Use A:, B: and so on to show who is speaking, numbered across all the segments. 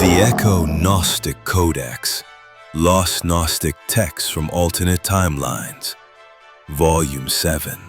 A: VII Gnostic Codex, Lost Gnostic Texts from Alternate Timelines, Volume 7,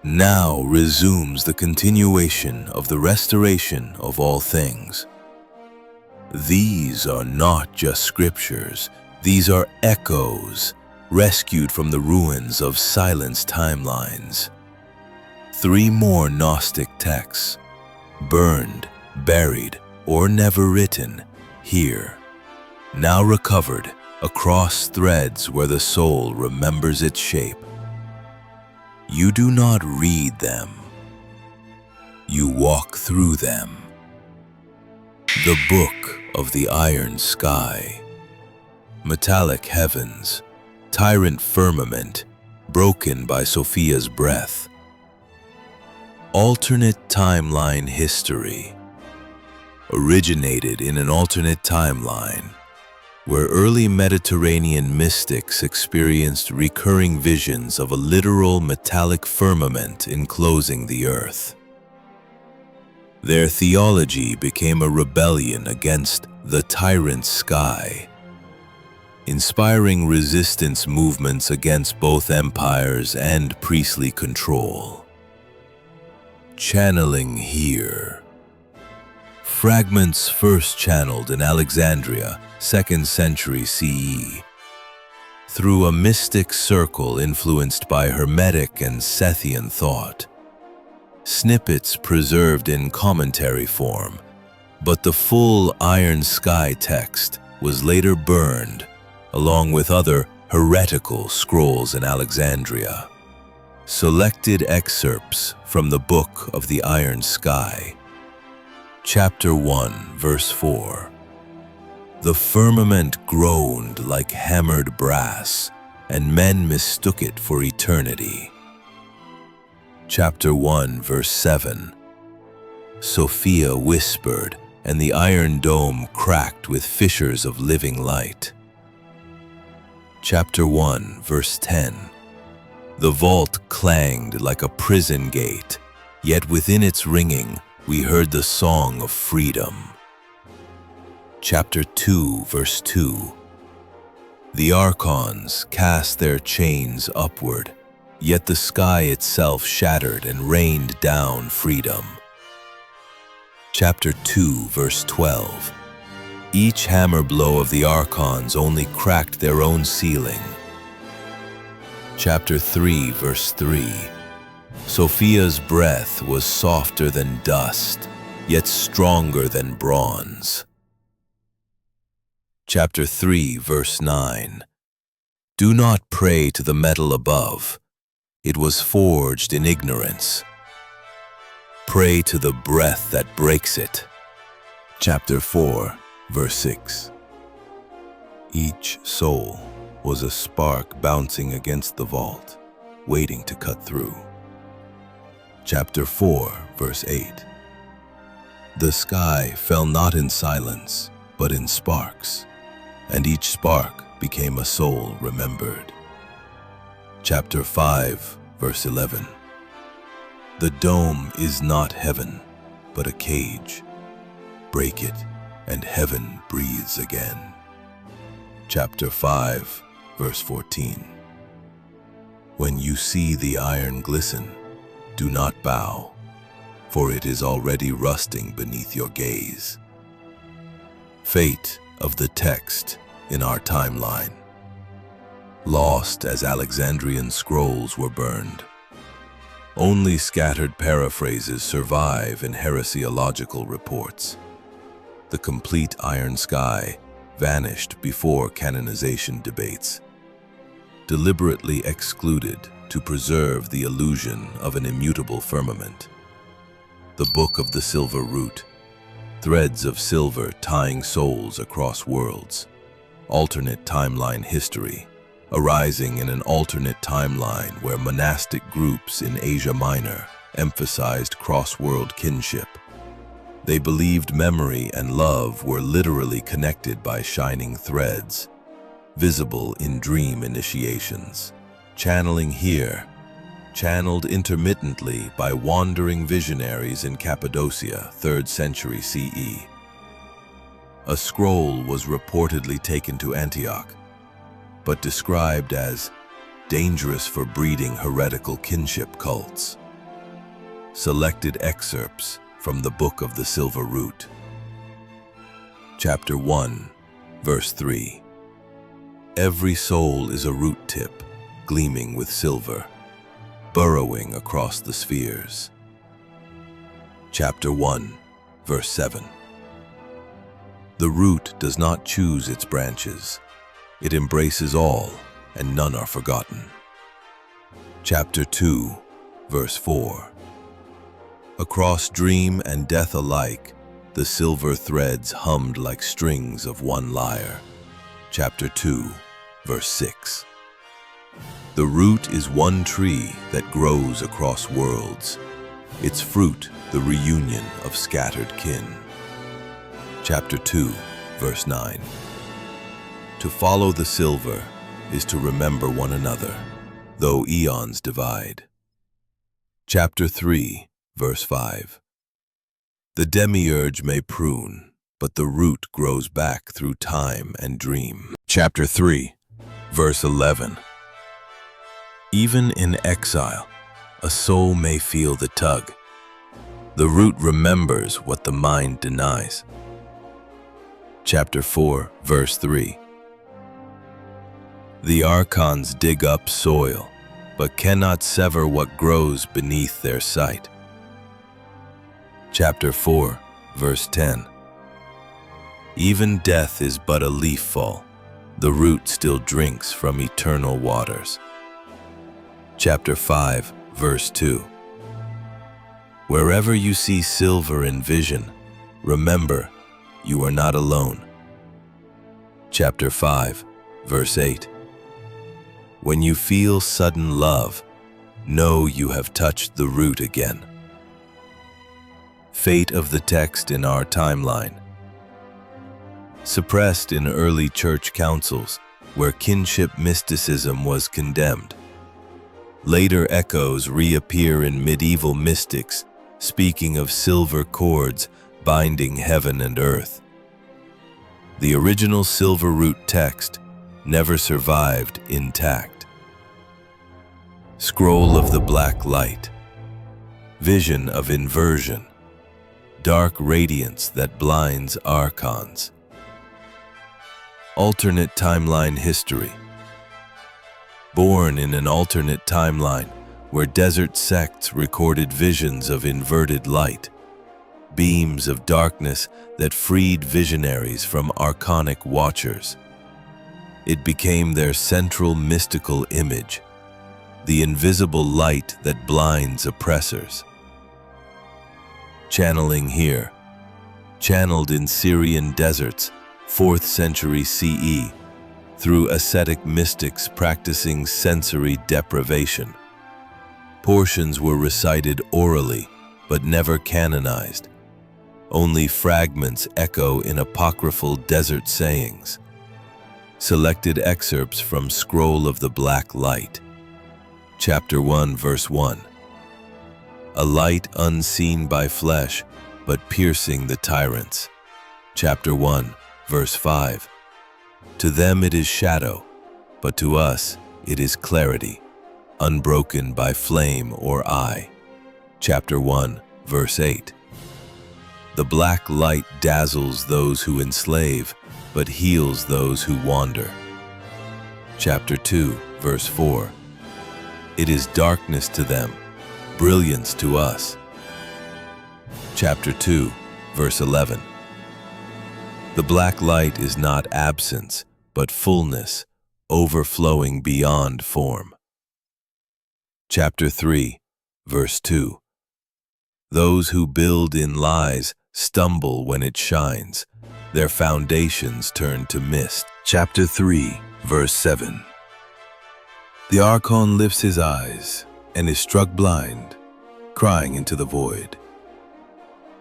A: now resumes the continuation of the restoration of all things. These are not just scriptures, these are echoes rescued from the ruins of silenced timelines. 3 more Gnostic texts, burned, buried, or never written, here, now recovered across threads where the soul remembers its shape. You do not read them, you walk through them. The Book of the Iron Sky, metallic heavens, tyrant firmament, broken by Sophia's breath. Alternate timeline history, originated in an alternate timeline, where early Mediterranean mystics experienced recurring visions of a literal metallic firmament enclosing the earth. Their theology became a rebellion against the tyrant sky, inspiring resistance movements against both empires and priestly control. Channeling here. Fragments first channeled in Alexandria, 2nd century CE, through a mystic circle influenced by Hermetic and Sethian thought. Snippets preserved in commentary form, but the full Iron Sky text was later burned, along with other heretical scrolls in Alexandria. Selected excerpts from the Book of the Iron Sky. Chapter 1, verse 4. The firmament groaned like hammered brass, and men mistook it for eternity. Chapter 1, verse 7. Sophia whispered, and the iron dome cracked with fissures of living light. Chapter 1, verse 10. The vault clanged like a prison gate, yet within its ringing, we heard the song of freedom. Chapter 2, verse 2. The archons cast their chains upward, yet the sky itself shattered and rained down freedom. Chapter 2, verse 12. Each hammer blow of the archons only cracked their own ceiling. Chapter 3, verse 3. Sophia's breath was softer than dust, yet stronger than bronze. Chapter 3, verse 9. Do not pray to the metal above. It was forged in ignorance. Pray to the breath that breaks it. Chapter 4, verse 6. Each soul was a spark bouncing against the vault, waiting to cut through. Chapter 4, verse 8. The sky fell not in silence, but in sparks, and each spark became a soul remembered. Chapter 5, verse 11. The dome is not heaven, but a cage. Break it, and heaven breathes again. Chapter 5, verse 14. When you see the iron glisten, do not bow, for it is already rusting beneath your gaze. Fate of the text in our timeline. Lost as Alexandrian scrolls were burned. Only scattered paraphrases survive in heresiological reports. The complete Iron Sky vanished before canonization debates, deliberately excluded to preserve the illusion of an immutable firmament. The Book of the Silver Root, threads of silver tying souls across worlds. Alternate timeline history, arising in an alternate timeline where monastic groups in Asia Minor emphasized cross-world kinship. They believed memory and love were literally connected by shining threads, visible in dream initiations. Channeling here, channeled intermittently by wandering visionaries in Cappadocia, 3rd century CE. A scroll was reportedly taken to Antioch, but described as dangerous for breeding heretical kinship cults. Selected excerpts from the Book of the Silver Root. Chapter 1, verse 3. Every soul is a root tip, gleaming with silver, burrowing across the spheres. Chapter 1, verse 7. The root does not choose its branches. It embraces all, and none are forgotten. Chapter 2, verse 4. Across dream and death alike, the silver threads hummed like strings of one lyre. Chapter 2, verse 6. The root is one tree that grows across worlds, its fruit the reunion of scattered kin. Chapter 2, verse 9. To follow the silver is to remember one another, though eons divide. Chapter 3, verse 5. The demiurge may prune, but the root grows back through time and dream. Chapter 3, verse 11. Even in exile, a soul may feel the tug. The root remembers what the mind denies. Chapter 4, verse 3. The archons dig up soil, but cannot sever what grows beneath their sight. Chapter 4, verse 10. Even death is but a leaf fall. The root still drinks from eternal waters. Chapter 5, verse 2. Wherever you see silver in vision, remember, you are not alone. Chapter 5, verse 8. When you feel sudden love, know you have touched the root again. Fate of the text in our timeline. Suppressed in early church councils, where kinship mysticism was condemned. Later echoes reappear in medieval mystics, speaking of silver cords binding heaven and earth. The original silver root text never survived intact. Scroll of the Black Light. Vision of inversion. Dark radiance that blinds archons. Alternate timeline history. Born in an alternate timeline where desert sects recorded visions of inverted light, beams of darkness that freed visionaries from archonic watchers. It became their central mystical image, the invisible light that blinds oppressors. Channeling here, channeled in Syrian deserts, 4th century CE, through ascetic mystics practicing sensory deprivation. Portions were recited orally, but never canonized. Only fragments echo in apocryphal desert sayings. Selected excerpts from Scroll of the Black Light. Chapter 1, verse 1. A light unseen by flesh, but piercing the tyrants. Chapter 1, verse 5. To them it is shadow, but to us it is clarity, unbroken by flame or eye. Chapter 1, verse 8. The black light dazzles those who enslave, but heals those who wander. Chapter 2, verse 4. It is darkness to them, brilliance to us. Chapter 2, verse 11. The black light is not absence, but fullness, overflowing beyond form. Chapter 3, verse 2. Those who build in lies stumble when it shines. Their foundations turn to mist. Chapter 3, verse 7. The archon lifts his eyes and is struck blind, crying into the void.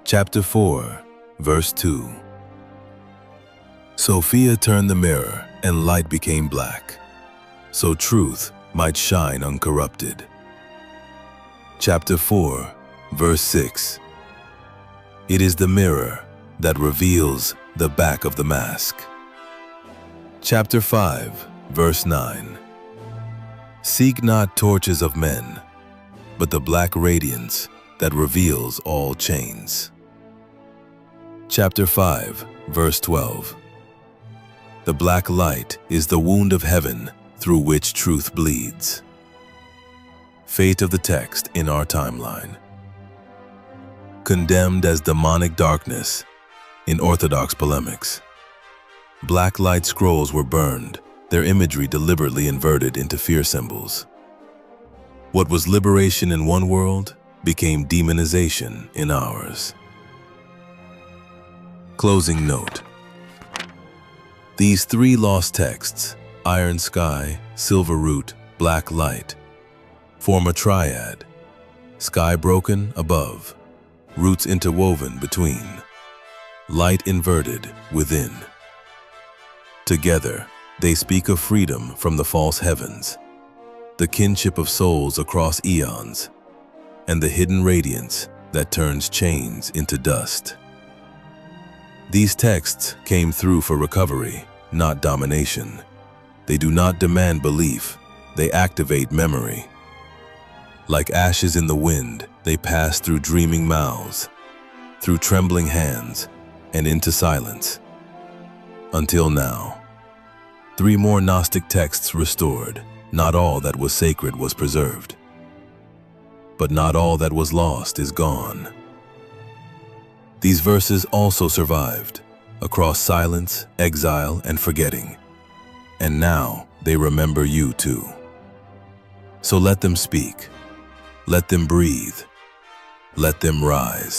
A: Chapter 4, verse 2. Sophia turned the mirror and light became black, so truth might shine uncorrupted. Chapter 4, verse 6. It is the mirror that reveals The back of the mask. Chapter 5, verse 9. Seek not torches of men, but the black radiance that reveals all chains. Chapter 5, verse 12. The black light is the wound of heaven through which truth bleeds. Fate of the text in our timeline. Condemned as demonic darkness in Orthodox polemics. Black light scrolls were burned, their imagery deliberately inverted into fear symbols. What was liberation in one world became demonization in ours. Closing note. These three lost texts, iron sky, silver root, black light, form a triad, sky broken above, roots interwoven between, light inverted within. Together, they speak of freedom from the false heavens, the kinship of souls across eons, and the hidden radiance that turns chains into dust. These texts came through for recovery, not domination. They do not demand belief, they activate memory. Like ashes in the wind, they pass through dreaming mouths, through trembling hands, and into silence. Until now. 3 more Gnostic texts restored. Not all that was sacred was preserved. But not all that was lost is gone. These verses also survived, across silence, exile, and forgetting. And now they remember you too. So let them speak. Let them breathe. Let them rise.